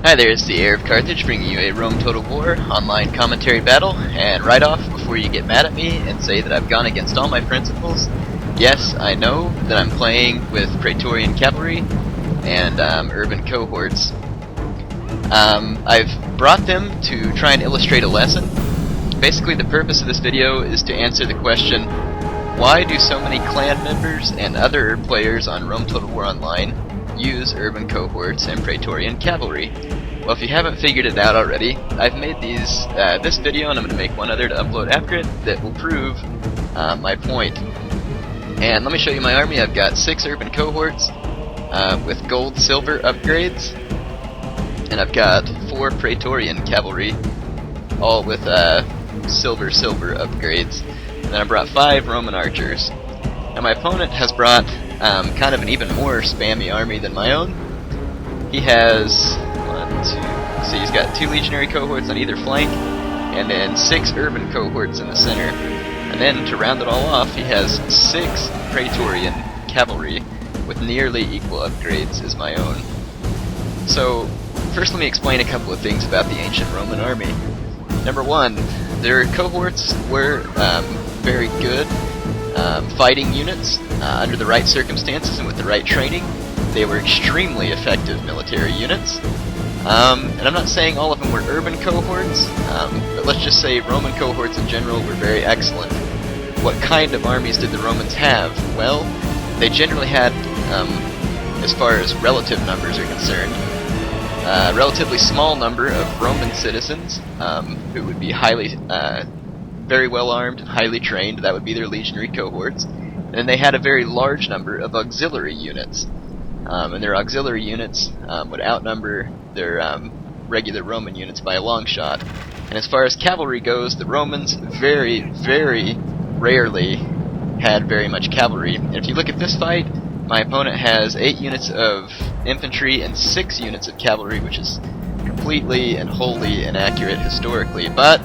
Hi there, it's the Heir of Carthage bringing you a Rome Total War online commentary battle, and right off, before you get mad at me and say that I've gone against all my principles, yes, I know that I'm playing with Praetorian Cavalry and urban cohorts. I've brought them to try and illustrate a lesson. Basically, the purpose of this video is to answer the question, why do so many clan members and other players on Rome Total War Online use urban cohorts and Praetorian Cavalry? Well, if you haven't figured it out already, I've made this video, and I'm going to make one other to upload after it that will prove my point. And let me show you my army. I've got 6 urban cohorts with gold, silver upgrades, and I've got 4 Praetorian Cavalry, all with silver upgrades. And then I brought 5 Roman archers. Now my opponent has brought kind of an even more spammy army than my own. He has he's got 2 legionary cohorts on either flank, and then 6 urban cohorts in the center. And then to round it all off, he has 6 Praetorian cavalry with nearly equal upgrades as my own. So first let me explain a couple of things about the ancient Roman army. Number 1, their cohorts were very good fighting units under the right circumstances and with the right training. They were extremely effective military units. And I'm not saying all of them were urban cohorts, but let's just say Roman cohorts in general were very excellent. What kind of armies did the Romans have? Well, they generally had, as far as relative numbers are concerned, a relatively small number of Roman citizens who would be very well armed and highly trained. That would be their legionary cohorts. And then they had a very large number of auxiliary units. And their auxiliary units would outnumber their regular Roman units by a long shot. And as far as cavalry goes, the Romans very, very rarely had very much cavalry. And if you look at this fight, my opponent has 8 units of infantry and 6 units of cavalry, which is completely and wholly inaccurate historically. But,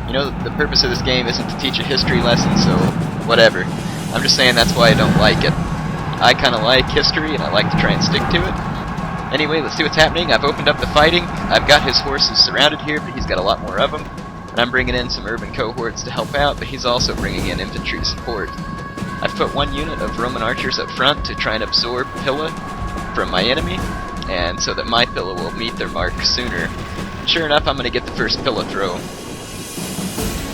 you know, the purpose of this game isn't to teach a history lesson, so whatever. I'm just saying that's why I don't like it. I kind of like history, and I like to try and stick to it. Anyway, let's see what's happening. I've opened up the fighting. I've got his horses surrounded here, but he's got a lot more of them. And I'm bringing in some urban cohorts to help out, but he's also bringing in infantry support. I've put 1 unit of Roman archers up front to try and absorb Pilla from my enemy, and so that my Pilla will meet their mark sooner. And sure enough, I'm going to get the first Pilla throw.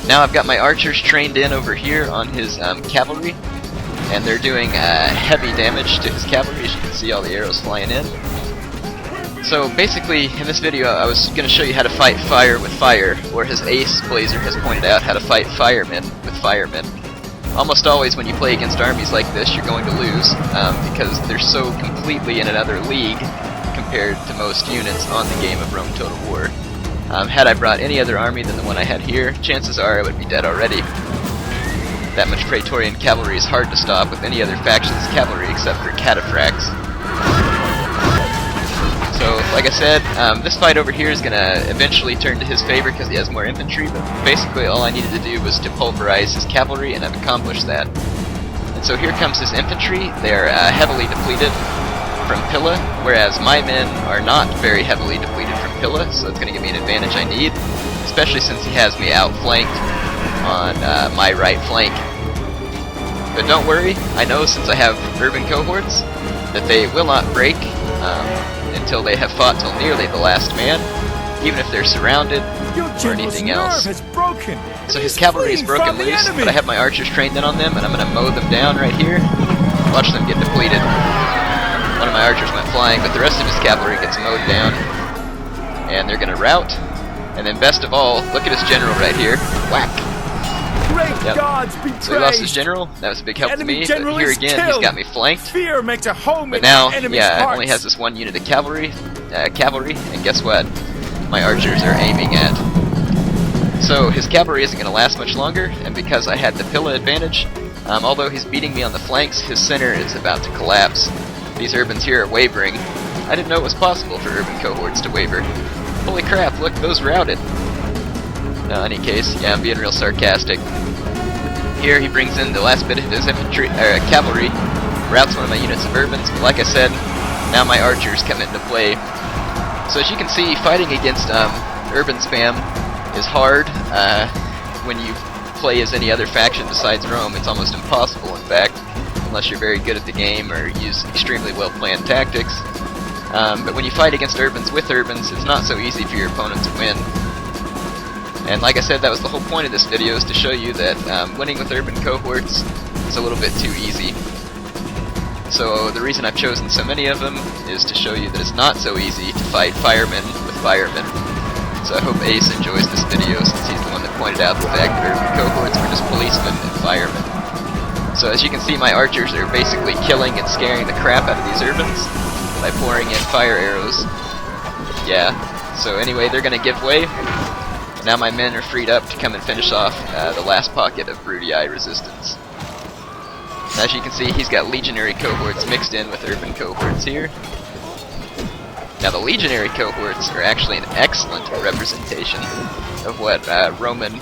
Now I've got my archers trained in over here on his cavalry, and they're doing heavy damage to his cavalry. As you can see, all the arrows flying in. So basically, in this video, I was going to show you how to fight fire with fire, or as Ace Blazer has pointed out, how to fight firemen with firemen. Almost always when you play against armies like this, you're going to lose, because they're so completely in another league compared to most units on the game of Rome Total War. Had I brought any other army than the one I had here, chances are I would be dead already. That much Praetorian cavalry is hard to stop with any other faction's cavalry except for cataphracts. So, like I said, this fight over here is going to eventually turn to his favor because he has more infantry, but basically all I needed to do was to pulverize his cavalry, and I've accomplished that. And so here comes his infantry. They're heavily depleted from Pilla, whereas my men are not very heavily depleted from Pilla, so it's going to give me an advantage I need, especially since he has me outflanked on my right flank. But don't worry, I know since I have urban cohorts that they will not break until they have fought till nearly the last man, even if they're surrounded or anything else. So his cavalry is broken loose, but I have my archers trained in on them, and I'm going to mow them down right here. Watch them get depleted. One of my archers went flying, but the rest of his cavalry gets mowed down, and they're going to rout. And then best of all, look at his general right here. Whack! Yep. So he lost his general. That was a big help to me. But here again, he's got me flanked. But now, yeah, it only has this 1 unit of cavalry, and guess what? My archers are aiming at. So his cavalry isn't going to last much longer, and because I had the Pilla advantage, although he's beating me on the flanks, his center is about to collapse. These urbans here are wavering. I didn't know it was possible for urban cohorts to waver. Holy crap, look, those routed. No, in any case, yeah, I'm being real sarcastic. Here he brings in the last bit of his infantry, cavalry, routs one of my units of urbans, but like I said, now my archers come into play. So as you can see, fighting against urban spam is hard. When you play as any other faction besides Rome, it's almost impossible, in fact, unless you're very good at the game or use extremely well-planned tactics. But when you fight against urbans with urbans, it's not so easy for your opponent to win. And like I said, that was the whole point of this video, is to show you that winning with urban cohorts is a little bit too easy. So the reason I've chosen so many of them is to show you that it's not so easy to fight firemen with firemen. So I hope Ace enjoys this video, since he's the one that pointed out the fact that urban cohorts were just policemen and firemen. So as you can see, my archers are basically killing and scaring the crap out of these urbans by pouring in fire arrows. Yeah, so anyway, they're gonna give way. Now my men are freed up to come and finish off the last pocket of Brudii resistance. As you can see, he's got legionary cohorts mixed in with urban cohorts here. Now the legionary cohorts are actually an excellent representation of what Roman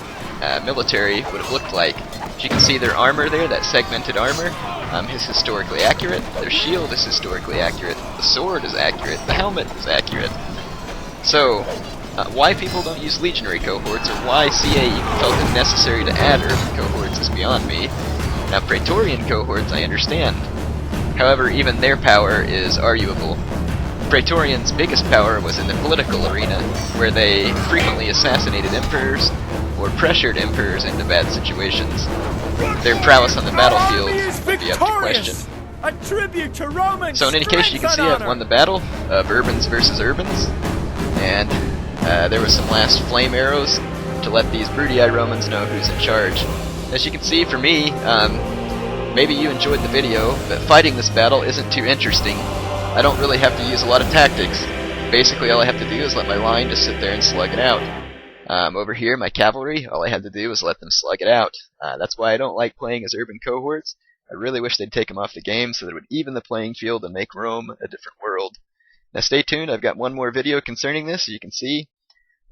military would have looked like. As you can see, their armor there, that segmented armor, is historically accurate. Their shield is historically accurate. The sword is accurate. The helmet is accurate. So, why people don't use legionary cohorts, or why CA even felt it necessary to add urban cohorts, is beyond me. Now Praetorian cohorts I understand. However, even their power is arguable. Praetorians' biggest power was in the political arena, where they frequently assassinated emperors or pressured emperors into bad situations. Their prowess on the battlefield would be up to question. A tribute to Roman. So in any case, you can see I've won the battle of urbans versus urbans, and there was some last flame arrows to let these Brudii Romans know who's in charge. As you can see, for me, maybe you enjoyed the video, but fighting this battle isn't too interesting. I don't really have to use a lot of tactics. Basically, all I have to do is let my line just sit there and slug it out. Over here, my cavalry, all I had to do was let them slug it out. That's why I don't like playing as urban cohorts. I really wish they'd take them off the game so that it would even the playing field and make Rome a different world. Now stay tuned, I've got one more video concerning this. As you can see,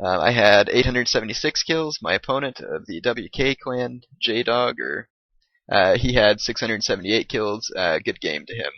I had 876 kills. My opponent of the WK clan, J-Dog, he had 678 kills. Good game to him.